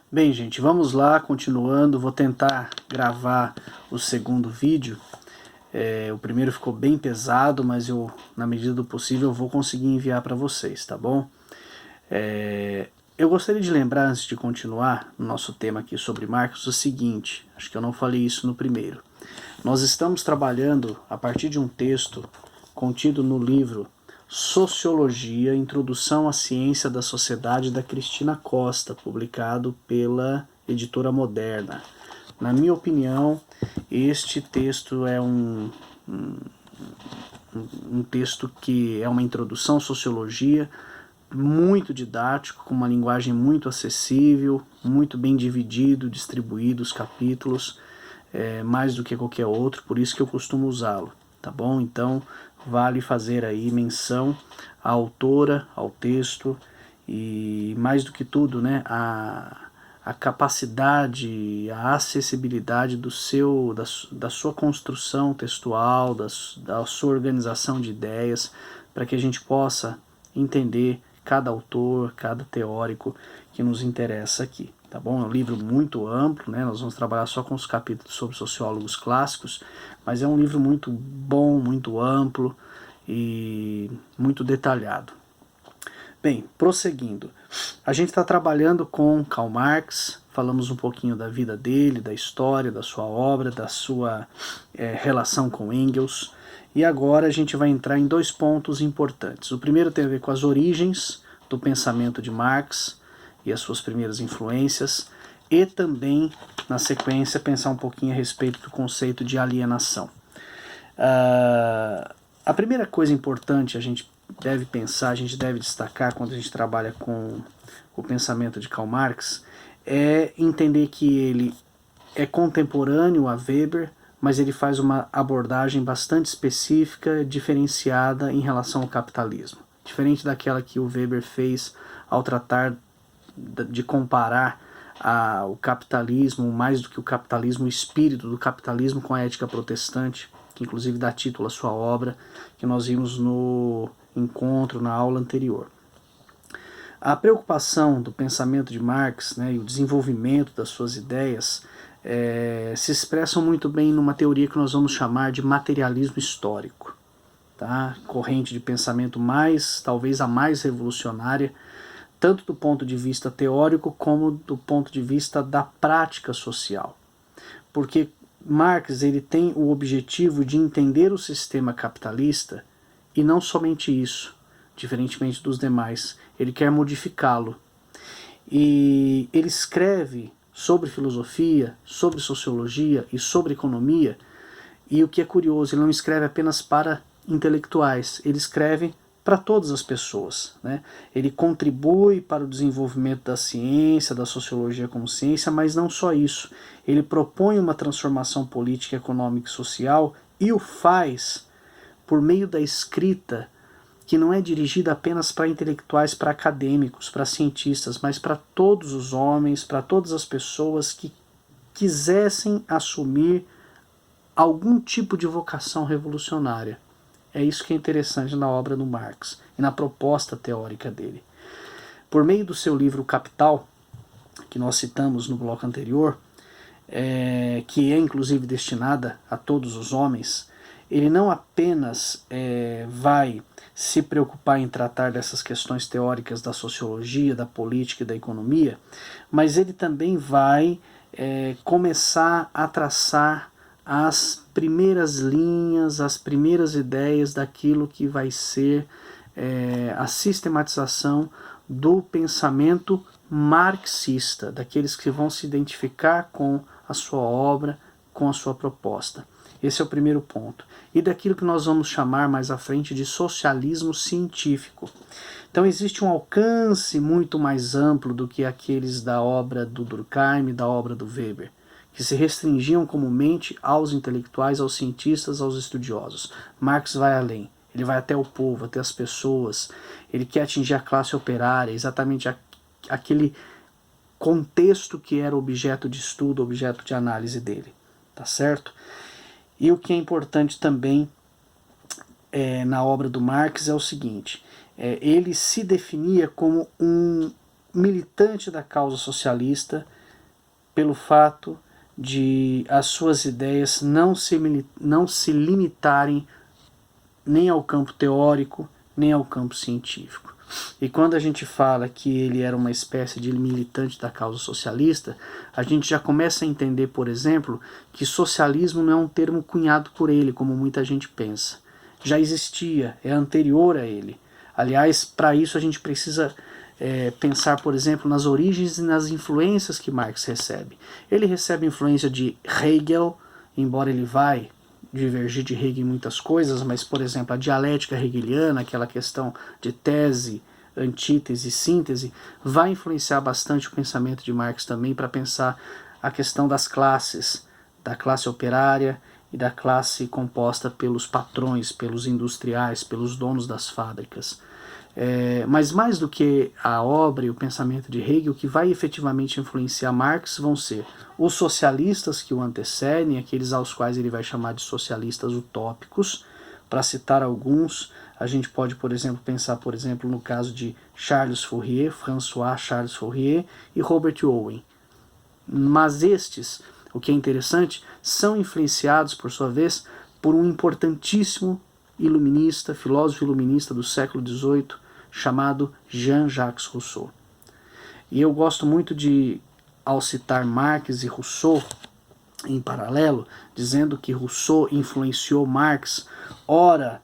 Bem, gente, vamos lá, continuando. Vou tentar gravar o segundo vídeo. O primeiro ficou bem pesado, mas eu, na medida do possível, vou conseguir enviar para vocês, tá bom? Eu gostaria de lembrar, antes de continuar no nosso tema aqui sobre Marx, o seguinte, acho que eu não falei isso no primeiro. Nós estamos trabalhando a partir de um texto contido no livro Sociologia, Introdução à Ciência da Sociedade, da Cristina Costa, publicado pela Editora Moderna. Na minha opinião, este texto é um texto que é uma introdução à sociologia, muito didático, com uma linguagem muito acessível, muito bem dividido, distribuído os capítulos, mais do que qualquer outro, por isso que eu costumo usá-lo, tá bom? Então, vale fazer aí menção à autora, ao texto e, mais do que tudo, né, a capacidade, a acessibilidade da sua construção textual, da sua organização de ideias, para que a gente possa entender cada autor, cada teórico que nos interessa aqui, tá bom? É um livro muito amplo, né? Nós vamos trabalhar só com os capítulos sobre sociólogos clássicos, mas é um livro muito bom, muito amplo e muito detalhado. Bem, prosseguindo, a gente está trabalhando com Karl Marx, falamos um pouquinho da vida dele, da história, da sua obra, da sua relação com Engels, e agora a gente vai entrar em dois pontos importantes. O primeiro tem a ver com as origens do pensamento de Marx e as suas primeiras influências, e também, na sequência, pensar um pouquinho a respeito do conceito de alienação. A primeira coisa importante a gente deve pensar, a gente deve destacar quando a gente trabalha com o pensamento de Karl Marx, é entender que ele é contemporâneo a Weber, mas ele faz uma abordagem bastante específica, diferenciada em relação ao capitalismo. Diferente daquela que o Weber fez ao tratar de comparar o capitalismo, mais do que o capitalismo, o espírito do capitalismo com a ética protestante, que inclusive dá título à sua obra, que nós vimos no encontro, na aula anterior. A preocupação do pensamento de Marx, né, e o desenvolvimento das suas ideias se expressam muito bem numa teoria que nós vamos chamar de materialismo histórico, tá? Corrente de pensamento talvez a mais revolucionária, tanto do ponto de vista teórico como do ponto de vista da prática social. Porque Marx ele tem o objetivo de entender o sistema capitalista e não somente isso, diferentemente dos demais, ele quer modificá-lo. E ele escreve sobre filosofia, sobre sociologia e sobre economia, e o que é curioso, ele não escreve apenas para intelectuais, ele escreve para todas as pessoas, né? Ele contribui para o desenvolvimento da ciência, da sociologia como ciência, mas não só isso. Ele propõe uma transformação política, econômica e social e o faz por meio da escrita, que não é dirigida apenas para intelectuais, para acadêmicos, para cientistas, mas para todos os homens, para todas as pessoas que quisessem assumir algum tipo de vocação revolucionária. É isso que é interessante na obra do Marx e na proposta teórica dele. Por meio do seu livro Capital, que nós citamos no bloco anterior, que é inclusive destinada a todos os homens, ele não apenas vai se preocupar em tratar dessas questões teóricas da sociologia, da política e da economia, mas ele também vai começar a traçar as primeiras linhas, as primeiras ideias daquilo que vai ser a sistematização do pensamento marxista, daqueles que vão se identificar com a sua obra, com a sua proposta. Esse é o primeiro ponto. E daquilo que nós vamos chamar mais à frente de socialismo científico. Então existe um alcance muito mais amplo do que aqueles da obra do Durkheim e da obra do Weber, que se restringiam comumente aos intelectuais, aos cientistas, aos estudiosos. Marx vai além. Ele vai até o povo, até as pessoas. Ele quer atingir a classe operária, exatamente aquele contexto que era objeto de estudo, objeto de análise dele. Tá certo? E o que é importante também na obra do Marx é o seguinte, ele se definia como um militante da causa socialista pelo fato de as suas ideias não se limitarem nem ao campo teórico, nem ao campo científico. E quando a gente fala que ele era uma espécie de militante da causa socialista, a gente já começa a entender, por exemplo, que socialismo não é um termo cunhado por ele, como muita gente pensa. Já existia, é anterior a ele. Aliás, para isso a gente precisa pensar, por exemplo, nas origens e nas influências que Marx recebe. Ele recebe influência de Hegel, embora ele vai divergir de Hegel em muitas coisas, mas, por exemplo, a dialética hegeliana, aquela questão de tese, antítese, síntese, vai influenciar bastante o pensamento de Marx também para pensar a questão das classes, da classe operária e da classe composta pelos patrões, pelos industriais, pelos donos das fábricas. Mas mais do que a obra e o pensamento de Hegel, o que vai efetivamente influenciar Marx vão ser os socialistas que o antecedem, aqueles aos quais ele vai chamar de socialistas utópicos. Para citar alguns, a gente pode, por exemplo, pensar, por exemplo, no caso de Charles Fourier, François Charles Fourier e Robert Owen. Mas estes, o que é interessante, são influenciados, por sua vez, por um importantíssimo iluminista, filósofo iluminista do século XVIII, chamado Jean-Jacques Rousseau. E eu gosto muito de, ao citar Marx e Rousseau em paralelo, dizendo que Rousseau influenciou Marx, ora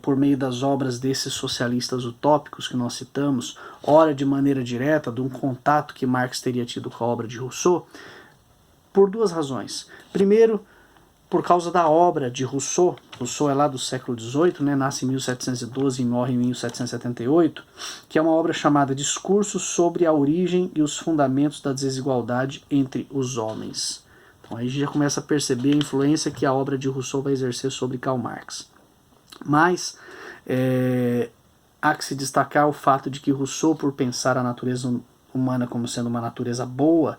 por meio das obras desses socialistas utópicos que nós citamos, ora de maneira direta, de um contato que Marx teria tido com a obra de Rousseau, por duas razões. Primeiro, por causa da obra de Rousseau. Rousseau é lá do século XVIII, né, nasce em 1712 e morre em 1778, que é uma obra chamada Discursos sobre a origem e os fundamentos da desigualdade entre os homens. Então aí a gente já começa a perceber a influência que a obra de Rousseau vai exercer sobre Karl Marx. Mas há que se destacar o fato de que Rousseau, por pensar a natureza humana como sendo uma natureza boa,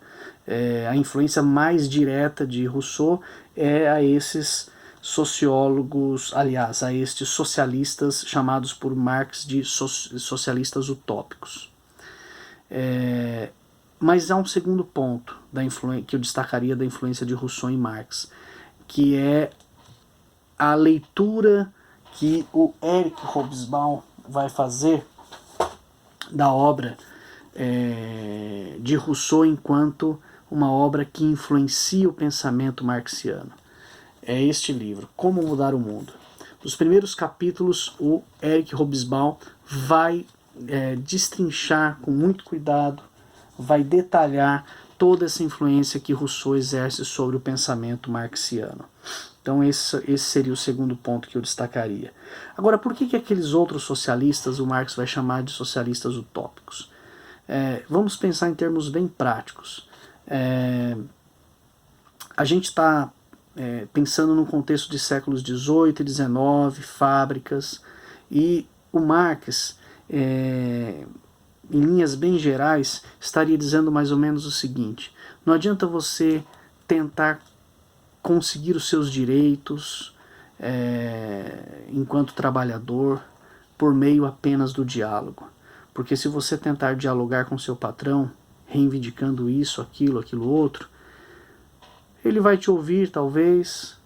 a influência mais direta de Rousseau é a esses sociólogos, aliás, a estes socialistas chamados por Marx de socialistas utópicos. Mas há um segundo ponto que eu destacaria da influência de Rousseau em Marx, que é a leitura que o Eric Hobsbawm vai fazer da obra de Rousseau enquanto uma obra que influencia o pensamento marxiano. É este livro, Como Mudar o Mundo. Nos primeiros capítulos, o Eric Hobsbawm vai destrinchar com muito cuidado, vai detalhar toda essa influência que Rousseau exerce sobre o pensamento marxiano. Então esse seria o segundo ponto que eu destacaria. Agora, por que aqueles outros socialistas o Marx vai chamar de socialistas utópicos? Vamos pensar em termos bem práticos. A gente está pensando num contexto de séculos XVIII e XIX, fábricas, e o Marx, em linhas bem gerais, estaria dizendo mais ou menos o seguinte: não adianta você tentar conseguir os seus direitos enquanto trabalhador por meio apenas do diálogo. Porque se você tentar dialogar com seu patrão, reivindicando isso, aquilo outro, ele vai te ouvir talvez,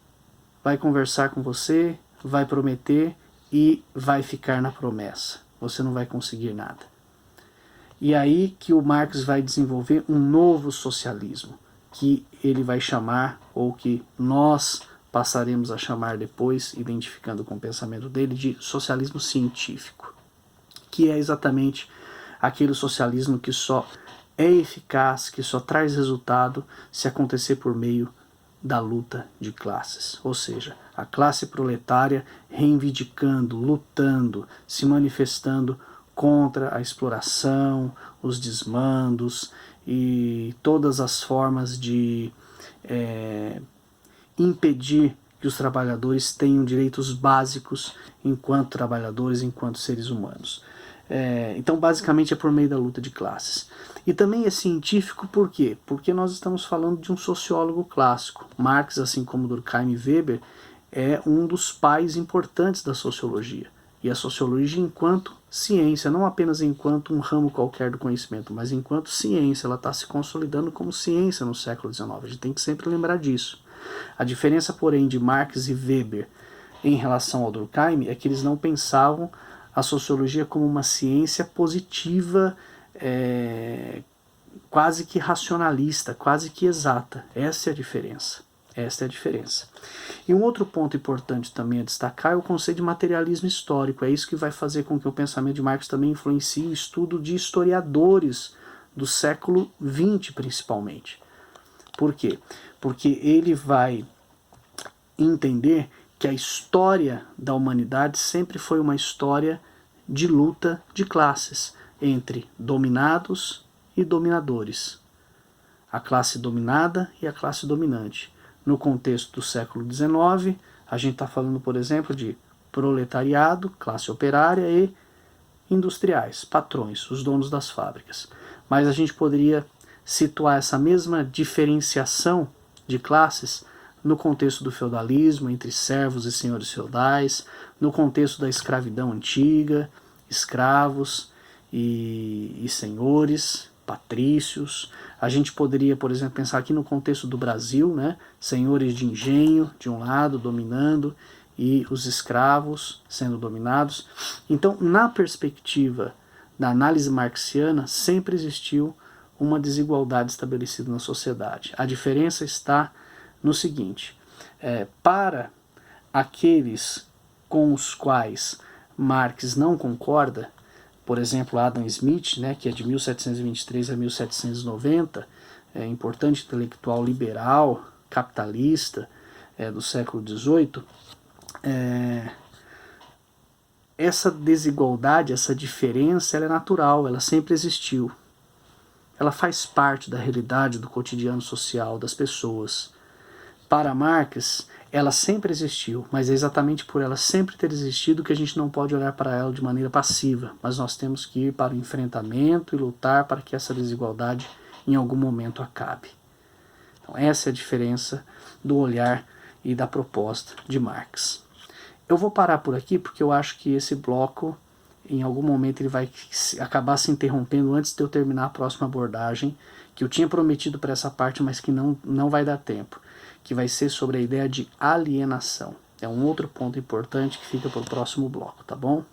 vai conversar com você, vai prometer e vai ficar na promessa. Você não vai conseguir nada. E aí que o Marx vai desenvolver um novo socialismo, que ele vai chamar, ou que nós passaremos a chamar depois, identificando com o pensamento dele, de socialismo científico, que é exatamente aquele socialismo que só é eficaz, que só traz resultado se acontecer por meio da luta de classes. Ou seja, a classe proletária reivindicando, lutando, se manifestando contra a exploração, os desmandos e todas as formas de impedir que os trabalhadores tenham direitos básicos enquanto trabalhadores, enquanto seres humanos. Então, basicamente, é por meio da luta de classes. E também é científico por quê? Porque nós estamos falando de um sociólogo clássico. Marx, assim como Durkheim e Weber, é um dos pais importantes da sociologia. E a sociologia enquanto ciência, não apenas enquanto um ramo qualquer do conhecimento, mas enquanto ciência. Ela está se consolidando como ciência no século XIX. A gente tem que sempre lembrar disso. A diferença, porém, de Marx e Weber em relação ao Durkheim é que eles não pensavam a sociologia como uma ciência positiva, quase que racionalista, quase que exata. Essa é a diferença. Esta é a diferença. E um outro ponto importante também a destacar é o conceito de materialismo histórico. É isso que vai fazer com que o pensamento de Marx também influencie o estudo de historiadores do século XX, principalmente. Por quê? Porque ele vai entender que a história da humanidade sempre foi uma história de luta de classes entre dominados e dominadores. A classe dominada e a classe dominante. No contexto do século XIX, a gente está falando, por exemplo, de proletariado, classe operária e industriais, patrões, os donos das fábricas. Mas a gente poderia situar essa mesma diferenciação de classes no contexto do feudalismo, entre servos e senhores feudais, no contexto da escravidão antiga, escravos e senhores, patrícios. A gente poderia, por exemplo, pensar aqui no contexto do Brasil, né? Senhores de engenho, de um lado, dominando, e os escravos sendo dominados. Então, na perspectiva da análise marxiana, sempre existiu uma desigualdade estabelecida na sociedade. A diferença está no seguinte: para aqueles com os quais Marx não concorda, por exemplo, Adam Smith, né, que é de 1723 a 1790, importante intelectual liberal, capitalista, do século XVIII, essa desigualdade, essa diferença, ela é natural, ela sempre existiu. Ela faz parte da realidade do cotidiano social das pessoas. Para Marx, ela sempre existiu, mas é exatamente por ela sempre ter existido que a gente não pode olhar para ela de maneira passiva, mas nós temos que ir para o enfrentamento e lutar para que essa desigualdade em algum momento acabe. Então essa é a diferença do olhar e da proposta de Marx. Eu vou parar por aqui porque eu acho que esse bloco, em algum momento, ele vai acabar se interrompendo antes de eu terminar a próxima abordagem, que eu tinha prometido para essa parte, mas que não vai dar tempo, que vai ser sobre a ideia de alienação. É um outro ponto importante que fica para o próximo bloco, tá bom?